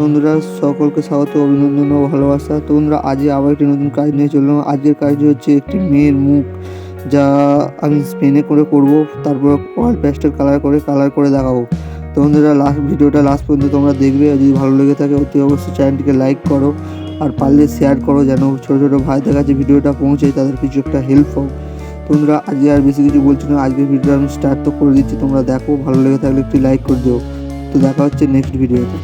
বন্ধুরা, সকলকে স্বাগত, অভিনন্দন ও ভালোবাসা। তো বন্ধুরা, আজ আবার একটি নতুন কাজ নিয়ে চললাম। আজকের কাজটি হচ্ছে একটি মেয়ের মুখ, যা আমি স্পেনে করে করব, তারপর অয়েল প্যাস্টেল কালার করে দেখাবো। তো বন্ধুরা, ভিডিওটা লাস্ট পর্যন্ত তোমরা দেখবে। যদি ভালো লেগে থাকে অতি অবশ্যই চ্যানেলটিকে লাইক করো, আর পারলে শেয়ার করো, যেন ছোটো ছোটো ভাইদের কাছে ভিডিওটা পৌঁছে, তাদের কিছু একটা হেল্প হোক। তো বন্ধুরা, আজকে আর বেশি কিছু বলছি না, আজকের ভিডিওটা আমি স্টার্ট তো করে দিচ্ছি, তোমরা দেখো, ভালো লেগে থাকলে একটি লাইক করে দিও। তো দেখা হচ্ছে নেক্সট ভিডিওতে।